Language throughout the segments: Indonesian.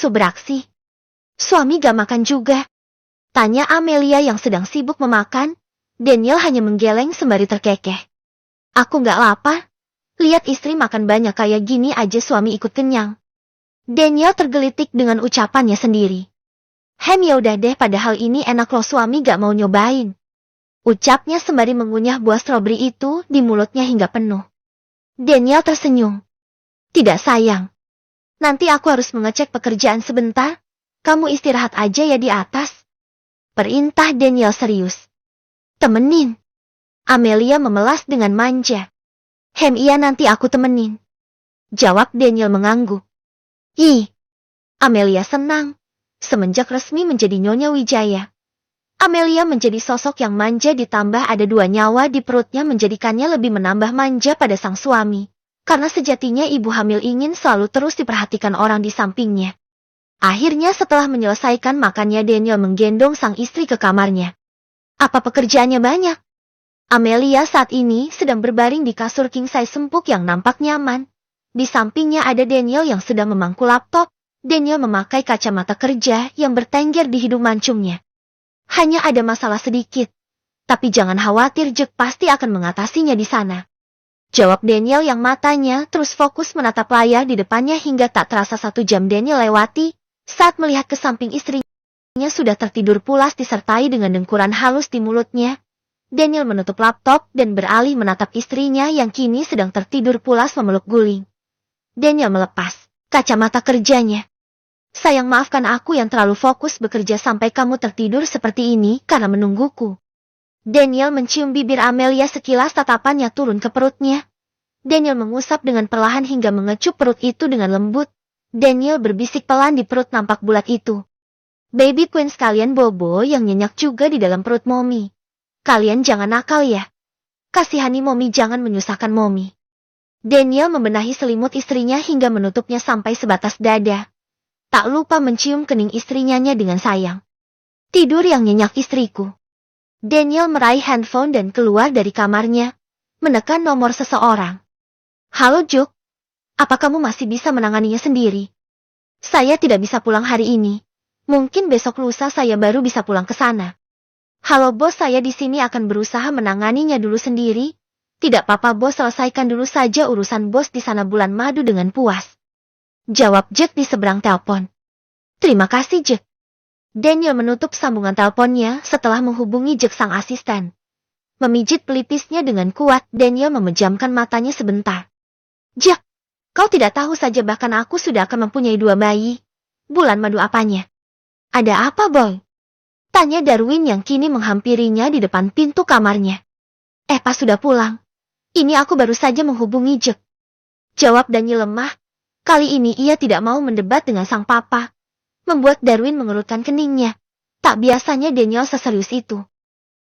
musuh beraksi. Suami gak makan juga? Tanya Amelia yang sedang sibuk memakan. Daniel hanya menggeleng sembari terkekeh. Aku gak lapar. Lihat istri makan banyak kayak gini aja suami ikut kenyang. Daniel tergelitik dengan ucapannya sendiri. Ya udah deh, padahal ini enak loh, suami gak mau nyobain. Ucapnya sembari mengunyah buah stroberi itu di mulutnya hingga penuh. Daniel tersenyum. Tidak sayang. Nanti aku harus mengecek pekerjaan sebentar. Kamu istirahat aja ya di atas. Perintah Daniel serius. Temenin. Amelia memelas dengan manja. Iya nanti aku temenin. Jawab Daniel mengangguk. Ih. Amelia senang. Semenjak resmi menjadi Nyonya Wijaya. Amelia menjadi sosok yang manja ditambah ada 2 nyawa di perutnya menjadikannya lebih menambah manja pada sang suami. Karena sejatinya ibu hamil ingin selalu terus diperhatikan orang di sampingnya. Akhirnya setelah menyelesaikan makannya Daniel menggendong sang istri ke kamarnya. Apa pekerjaannya banyak? Amelia saat ini sedang berbaring di kasur king size empuk yang nampak nyaman. Di sampingnya ada Daniel yang sedang memangku laptop. Daniel memakai kacamata kerja yang bertengger di hidung mancungnya. Hanya ada masalah sedikit. Tapi jangan khawatir, Jack pasti akan mengatasinya di sana. Jawab Daniel yang matanya terus fokus menatap layar di depannya hingga tak terasa 1 jam Daniel lewati. Saat melihat ke samping istrinya sudah tertidur pulas disertai dengan dengkuran halus di mulutnya. Daniel menutup laptop dan beralih menatap istrinya yang kini sedang tertidur pulas memeluk guling. Daniel melepas kacamata kerjanya. Sayang, maafkan aku yang terlalu fokus bekerja sampai kamu tertidur seperti ini karena menungguku. Daniel mencium bibir Amelia sekilas, tatapannya turun ke perutnya. Daniel mengusap dengan perlahan hingga mengecup perut itu dengan lembut. Daniel berbisik pelan di perut nampak bulat itu. Baby queen sekalian, bobo yang nyenyak juga di dalam perut Mommy. Kalian jangan nakal ya. Kasihani Mommy, jangan menyusahkan Mommy. Daniel membenahi selimut istrinya hingga menutupnya sampai sebatas dada. Tak lupa mencium kening istrinya dengan sayang. Tidur yang nyenyak istriku. Daniel meraih handphone dan keluar dari kamarnya. Menekan nomor seseorang. Halo Juk. Apa kamu masih bisa menanganinya sendiri? Saya tidak bisa pulang hari ini. Mungkin besok lusa saya baru bisa pulang ke sana. Halo bos, saya di sini akan berusaha menanganinya dulu sendiri. Tidak apa-apa bos, selesaikan dulu saja urusan bos di sana bulan madu dengan puas. Jawab Jack di seberang telepon. Terima kasih Jack. Daniel menutup sambungan teleponnya setelah menghubungi Jack sang asisten. Memijit pelipisnya dengan kuat, Daniel memejamkan matanya sebentar. Jack, kau tidak tahu saja bahkan aku sudah akan mempunyai 2 bayi. Bulan madu apanya? Ada apa boy? Tanya Darwin yang kini menghampirinya di depan pintu kamarnya. Pas sudah pulang. Ini aku baru saja menghubungi Jack. Jawab Daniel lemah. Kali ini ia tidak mau mendebat dengan sang papa. Membuat Darwin mengerutkan keningnya. Tak biasanya Daniel seserius itu.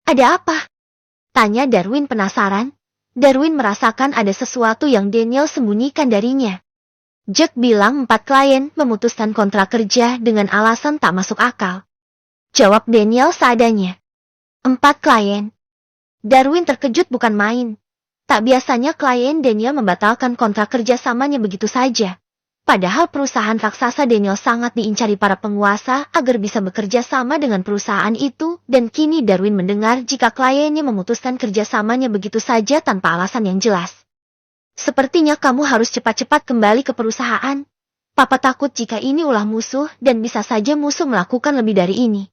Ada apa? Tanya Darwin penasaran. Darwin merasakan ada sesuatu yang Daniel sembunyikan darinya. Jack bilang 4 klien memutuskan kontrak kerja dengan alasan tak masuk akal. Jawab Daniel seadanya. 4 klien. Darwin terkejut bukan main. Tak biasanya klien Daniel membatalkan kontrak kerjasamanya begitu saja. Padahal perusahaan raksasa Daniel sangat diincari para penguasa agar bisa bekerja sama dengan perusahaan itu, dan kini Darwin mendengar jika kliennya memutuskan kerjasamanya begitu saja tanpa alasan yang jelas. Sepertinya kamu harus cepat-cepat kembali ke perusahaan. Papa takut jika ini ulah musuh dan bisa saja musuh melakukan lebih dari ini.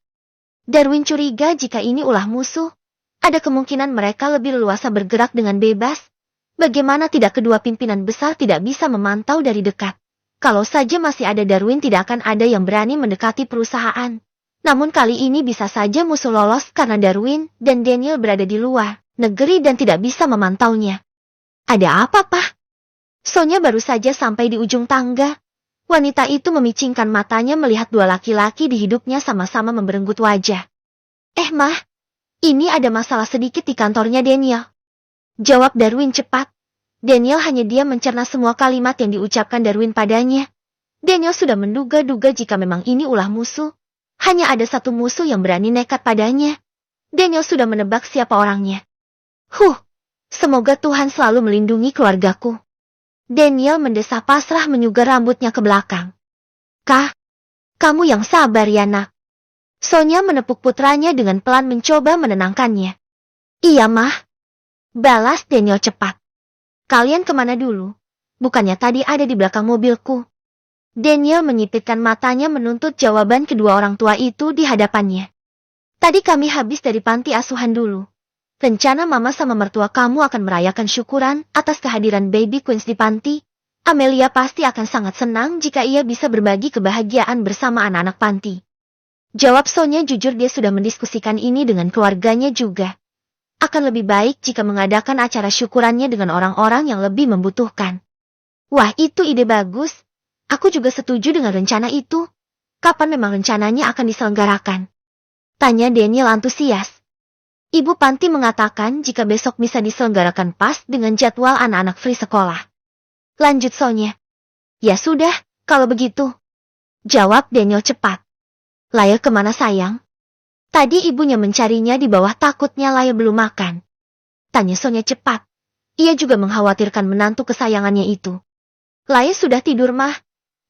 Darwin curiga jika ini ulah musuh. Ada kemungkinan mereka lebih leluasa bergerak dengan bebas. Bagaimana tidak kedua pimpinan besar tidak bisa memantau dari dekat? Kalau saja masih ada Darwin tidak akan ada yang berani mendekati perusahaan. Namun kali ini bisa saja musuh lolos karena Darwin dan Daniel berada di luar negeri dan tidak bisa memantaunya. Ada apa, Pak? Sonya baru saja sampai di ujung tangga. Wanita itu memicingkan matanya melihat 2 laki-laki di hidupnya sama-sama memberenggut wajah. Mah, ini ada masalah sedikit di kantornya Daniel. Jawab Darwin cepat. Daniel hanya diam mencerna semua kalimat yang diucapkan Darwin padanya. Daniel sudah menduga-duga jika memang ini ulah musuh. Hanya ada satu musuh yang berani nekat padanya. Daniel sudah menebak siapa orangnya. Semoga Tuhan selalu melindungi keluargaku. Daniel mendesah pasrah menyugar rambutnya ke belakang. Kah? Kamu yang sabar ya nak. Sonya menepuk putranya dengan pelan mencoba menenangkannya. Iya mah. Balas Daniel cepat. Kalian kemana dulu? Bukannya tadi ada di belakang mobilku. Daniel menyipitkan matanya menuntut jawaban kedua orang tua itu di hadapannya. Tadi kami habis dari panti asuhan dulu. Rencana mama sama mertua kamu akan merayakan syukuran atas kehadiran baby Queens di panti. Amelia pasti akan sangat senang jika ia bisa berbagi kebahagiaan bersama anak-anak panti. Jawab Sonya jujur dia sudah mendiskusikan ini dengan keluarganya juga. Akan lebih baik jika mengadakan acara syukurannya dengan orang-orang yang lebih membutuhkan. Wah, itu ide bagus. Aku juga setuju dengan rencana itu. Kapan memang rencananya akan diselenggarakan? Tanya Daniel antusias. Ibu panti mengatakan jika besok bisa diselenggarakan pas dengan jadwal anak-anak free sekolah. Lanjut Sonya. Ya sudah, kalau begitu. Jawab Daniel cepat. Laya kemana sayang? Tadi ibunya mencarinya di bawah takutnya Laya belum makan. Tanya Sonya cepat. Ia juga mengkhawatirkan menantu kesayangannya itu. Laya sudah tidur mah.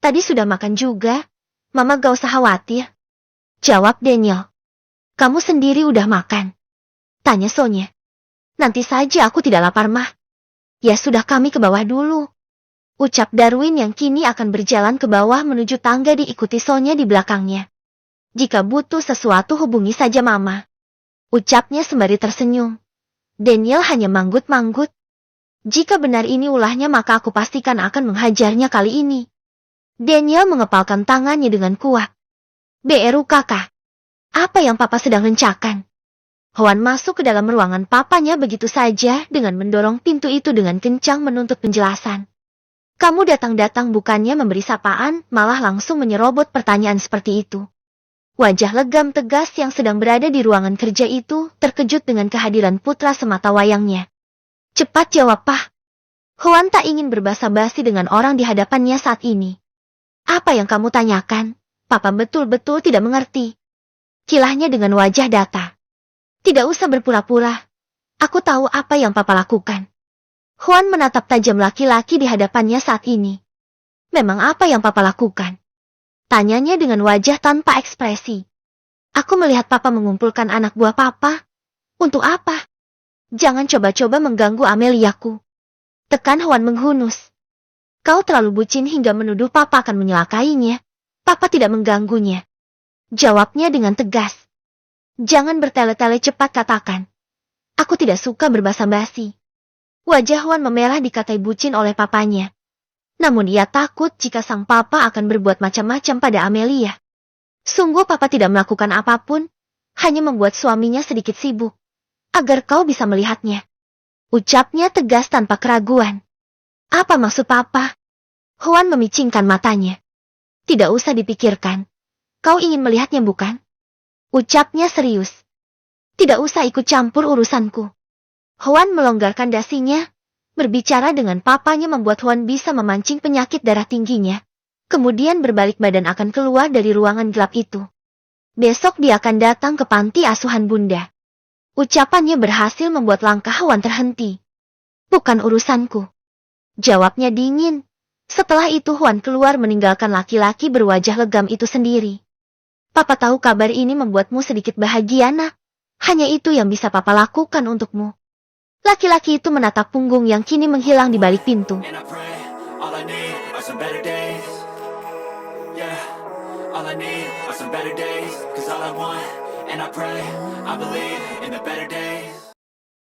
Tadi sudah makan juga. Mama gak usah khawatir. Jawab Daniel. Kamu sendiri udah makan? Tanya Sonya. Nanti saja aku tidak lapar mah. Ya sudah kami ke bawah dulu. Ucap Darwin yang kini akan berjalan ke bawah menuju tangga diikuti Sonya di belakangnya. Jika butuh sesuatu hubungi saja mama. Ucapnya sembari tersenyum. Daniel hanya manggut-manggut. Jika benar ini ulahnya maka aku pastikan akan menghajarnya kali ini. Daniel mengepalkan tangannya dengan kuat. BRU kakak. Apa yang papa sedang rencanakan? Hwan masuk ke dalam ruangan papanya begitu saja dengan mendorong pintu itu dengan kencang menuntut penjelasan. Kamu datang-datang bukannya memberi sapaan, malah langsung menyerobot pertanyaan seperti itu. Wajah legam tegas yang sedang berada di ruangan kerja itu terkejut dengan kehadiran putra semata wayangnya. Cepat jawab Pak. Hwan tak ingin berbasa-basi dengan orang di hadapannya saat ini. Apa yang kamu tanyakan? Papa betul-betul tidak mengerti. Kilahnya dengan wajah datar. Tidak usah berpura-pura. Aku tahu apa yang papa lakukan. Hwan menatap tajam laki-laki di hadapannya saat ini. Memang apa yang papa lakukan? Tanyanya dengan wajah tanpa ekspresi. Aku melihat papa mengumpulkan anak buah papa. Untuk apa? Jangan coba-coba mengganggu Ameliaku. Tekan Hwan menghunus. Kau terlalu bucin hingga menuduh papa akan menyelakainya. Papa tidak mengganggunya. Jawabnya dengan tegas. Jangan bertele-tele cepat katakan. Aku tidak suka berbasa-basi. Wajah Hwan memerah dikatai bucin oleh papanya. Namun ia takut jika sang papa akan berbuat macam-macam pada Amelia. Sungguh papa tidak melakukan apapun, hanya membuat suaminya sedikit sibuk, agar kau bisa melihatnya. Ucapnya tegas tanpa keraguan. Apa maksud papa? Hwan memicingkan matanya. Tidak usah dipikirkan. Kau ingin melihatnya bukan? Ucapnya serius. Tidak usah ikut campur urusanku. Hwan melonggarkan dasinya. Berbicara dengan papanya membuat Hwan bisa memancing penyakit darah tingginya. Kemudian berbalik badan akan keluar dari ruangan gelap itu. Besok dia akan datang ke panti asuhan bunda. Ucapannya berhasil membuat langkah Hwan terhenti. Bukan urusanku. Jawabnya dingin. Setelah itu Hwan keluar meninggalkan laki-laki berwajah legam itu sendiri. Papa tahu kabar ini membuatmu sedikit bahagia nak. Hanya itu yang bisa papa lakukan untukmu. Laki-laki itu menatap punggung yang kini menghilang di balik pintu.